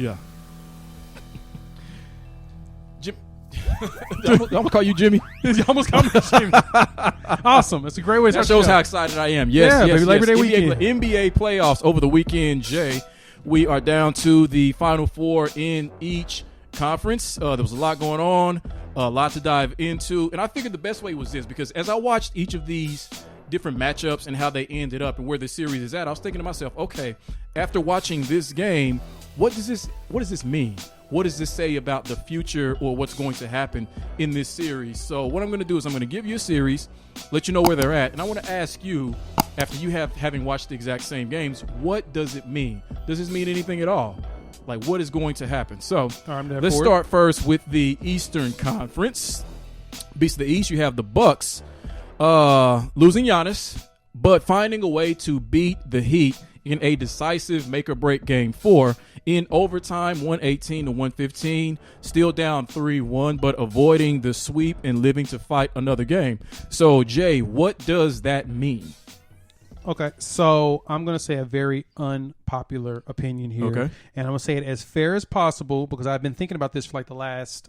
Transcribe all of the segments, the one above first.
Yeah. Jim. I'm going to call you Jimmy. You almost called me Jimmy. Awesome. That's a great way to That start shows how excited I am. Yes, yeah, yes, baby, Labor Day weekend. NBA playoffs over the weekend, Jay. We are down to the Final Four in each conference. There was a lot going on, a lot to dive into. And I figured the best way was this, because as I watched each of these different matchups and how they ended up and where the series is at, I was thinking to myself, okay, after watching this game, what does this mean? What does this say about the future or what's going to happen in this series? So what I'm going to do is I'm going to give you a series, let you know where they're at, and I want to ask you, after you having watched the exact same games, what does it mean? Does this mean anything at all? Like, what is going to happen? So let's start first with the Eastern Conference. Beast of the East, you have the Bucks losing Giannis, but finding a way to beat the Heat in a decisive make-or-break Game 4 in overtime, 118-115, still down 3-1, but avoiding the sweep and living to fight another game. So, Jay, what does that mean? Okay, so I'm going to say a very unpopular opinion here. Okay. And I'm going to say it as fair as possible because I've been thinking about this for like the last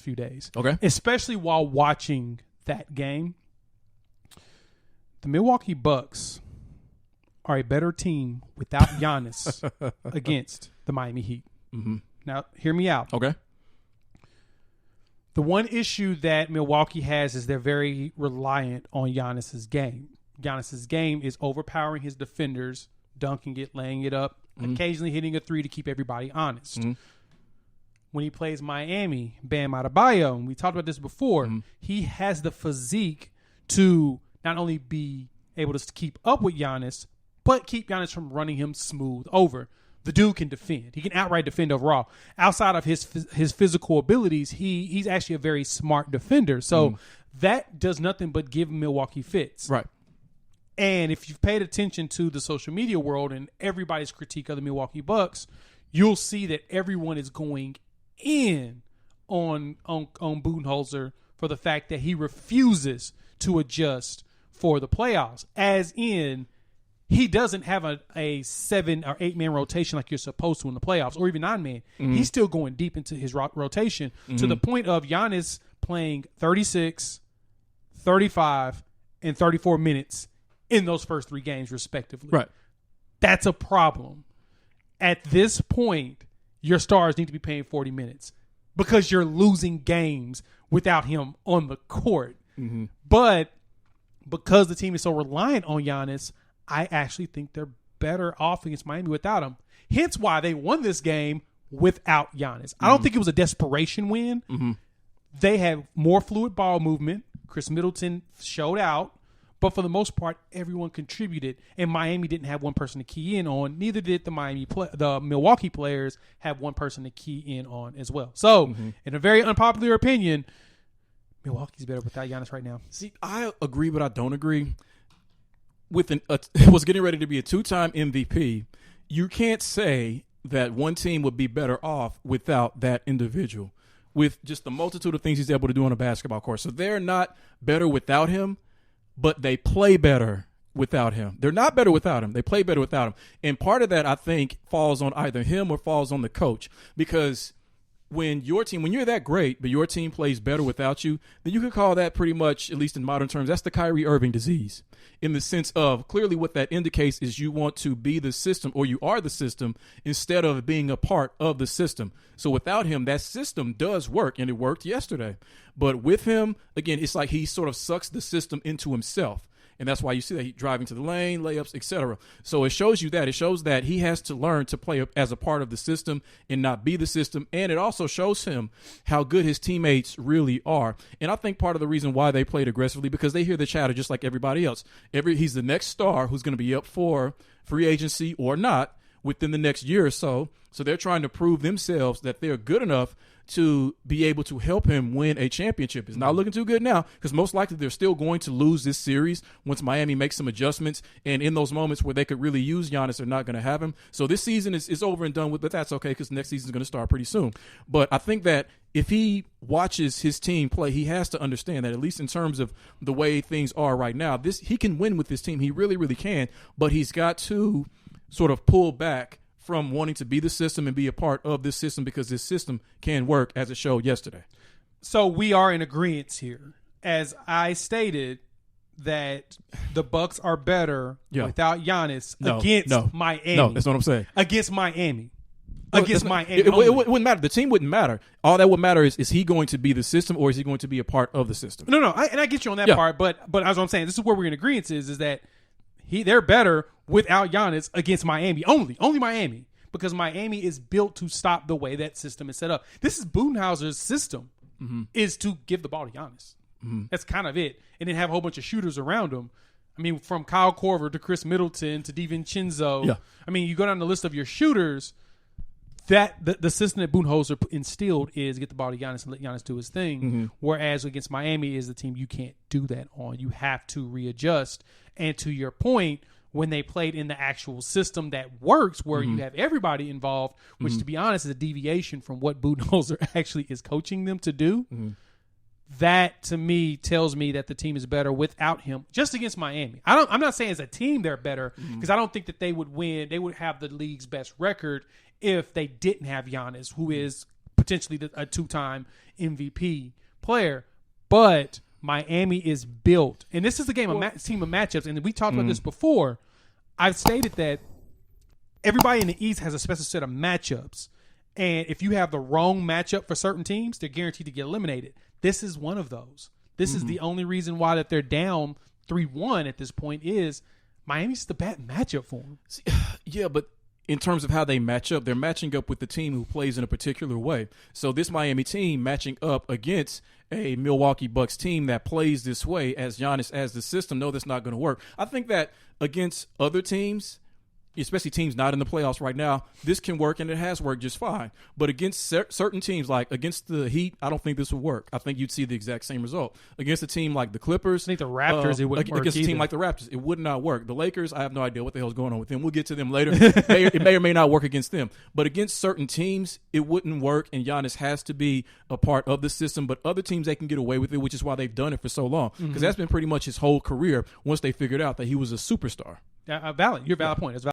few days. Okay. Especially while watching that game. The Milwaukee Bucks are a better team without Giannis against the Miami Heat. Mm-hmm. Now, hear me out. Okay. The one issue that Milwaukee has is they're very reliant on Giannis's game. Giannis's game is overpowering his defenders, dunking it, laying it up, occasionally hitting a three to keep everybody honest. Mm-hmm. When he plays Miami, Bam Adebayo, and we talked about this before, he has the physique to not only be able to keep up with Giannis, but keep Giannis from running him smooth over. The dude can defend. He can outright defend overall. Outside of his physical abilities, he's actually a very smart defender. So that does nothing but give Milwaukee fits. Right. And if you've paid attention to the social media world and everybody's critique of the Milwaukee Bucks, you'll see that everyone is going in on Budenholzer for the fact that he refuses to adjust for the playoffs, as in he doesn't have a 7 or 8 man rotation like you're supposed to in the playoffs, or even 9 man. He's still going deep into his rotation to the point of Giannis playing 36, 35, and 34 minutes in those first 3 games respectively. Right. That's a problem. At this point, your stars need to be playing 40 minutes because you're losing games without him on the court. Mm-hmm. But because the team is so reliant on Giannis, I actually think they're better off against Miami without him. Hence why they won this game without Giannis. I don't think it was a desperation win. Mm-hmm. They had more fluid ball movement. Chris Middleton showed out. But for the most part, everyone contributed, and Miami didn't have one person to key in on. Neither did the Milwaukee players have one person to key in on as well. So, in a very unpopular opinion, Milwaukee's better without Giannis right now. See, I agree, but I don't agree. Was getting ready to be a 2-time MVP. You can't say that one team would be better off without that individual, with just the multitude of things he's able to do on a basketball court. So they're not better without him, but they play better without him. They're not better without him. They play better without him. And part of that, I think, falls on either him or falls on the coach, because when you're that great, but your team plays better without you, then you could call that pretty much, at least in modern terms, that's the Kyrie Irving disease, in the sense of clearly what that indicates is you want to be the system, or you are the system, instead of being a part of the system. So without him, that system does work, and it worked yesterday. But with him, again, it's like he sort of sucks the system into himself. And that's why you see that he driving to the lane, layups, etc. So it shows you that. It shows that he has to learn to play as a part of the system and not be the system. And it also shows him how good his teammates really are. And I think part of the reason why they played aggressively, because they hear the chatter just like everybody else. He's the next star who's going to be up for free agency or not within the next year or so. So they're trying to prove themselves that they're good enough to be able to help him win a championship. It's not looking too good now, because most likely they're still going to lose this series once Miami makes some adjustments. And in those moments where they could really use Giannis, they're not going to have him. So this season is over and done with, but that's okay, because next season is going to start pretty soon. But I think that if he watches his team play, he has to understand that, at least in terms of the way things are right now, he can win with this team. He really, really can. But he's got to sort of pull back from wanting to be the system and be a part of this system because this system can work, as it showed yesterday. So we are in agreement here. As I stated, that the Bucks are better without Giannis against Miami. No, that's what I'm saying. Against Miami. It wouldn't matter. The team wouldn't matter. All that would matter is he going to be the system or is he going to be a part of the system? No, and I get you on that part, but as what I'm saying, this is where we're in agreement is that they're better without Giannis against Miami. Only Miami. Because Miami is built to stop the way that system is set up. This is Budenholzer's system is to give the ball to Giannis. That's kind of it. And then have a whole bunch of shooters around him. I mean, from Kyle Korver to Chris Middleton to DiVincenzo. Yeah. I mean, you go down the list of your shooters, that the system that Budenholzer instilled is get the ball to Giannis and let Giannis do his thing. Whereas against Miami is the team you can't do that on. You have to readjust. And to your point, when they played in the actual system that works, where you have everybody involved, which to be honest is a deviation from what Budenholzer actually is coaching them to do. That to me tells me that the team is better without him, just against Miami. I'm not saying as a team they're better because I don't think that they would win. They would have the league's best record if they didn't have Giannis, who is potentially a 2-time MVP player. But Miami is built, and this is a team of matchups. And we talked about this before. I've stated that everybody in the East has a special set of matchups, and if you have the wrong matchup for certain teams, they're guaranteed to get eliminated. This is one of those. This is the only reason why that they're down 3-1 at this point is Miami's the bad matchup for them. Yeah, but in terms of how they match up, they're matching up with the team who plays in a particular way. So this Miami team matching up against a Milwaukee Bucks team that plays this way as Giannis as the system, no, that's not going to work. I think that against other teams, especially teams not in the playoffs right now, this can work, and it has worked just fine. But against certain teams, like against the Heat, I don't think this would work. I think you'd see the exact same result. Against a team like the Clippers, I think the Raptors, it wouldn't work against either. a team like the Raptors, it would not work. The Lakers, I have no idea what the hell's going on with them. We'll get to them later. It may or may not work against them. But against certain teams, it wouldn't work, and Giannis has to be a part of the system. But other teams, they can get away with it, which is why they've done it for so long. Because that's been pretty much his whole career once they figured out that he was a superstar. Valid. Your valid point. That's a